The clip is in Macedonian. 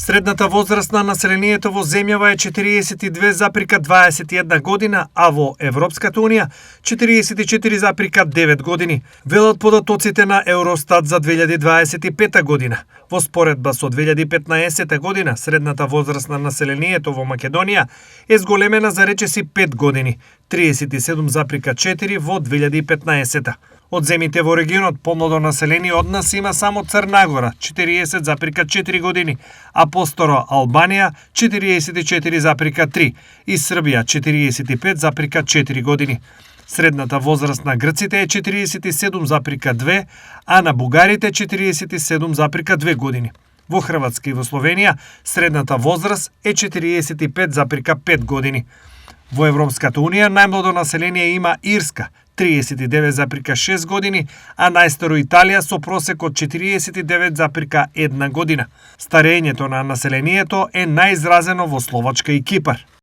Средната возраст на населението во земјава е 42,21 година, а во Европската Унија 44,9 години, велат податоците на Евростат за 2025 година. Во споредба со 2015 година, средната возраст на населението во Македонија е зголемена за речиси 5 години, 37,4 во 2015. Од земите во регионот помладо население од нас има само Црна Гора 40,4 години, а постаро Албанија 44,3 и Србија 45,4 години. Средната возраст на грците е 47,2, а на бугарите 47,2 години. Во Хрватска и во Словенија средната возраст е 45,5 години. Во Европската Унија најмладо население има Ирска 39,6 години, а најстаро Италија со просек од 49,1 година. Старењето на населението е најизразено во Словачка и Кипар.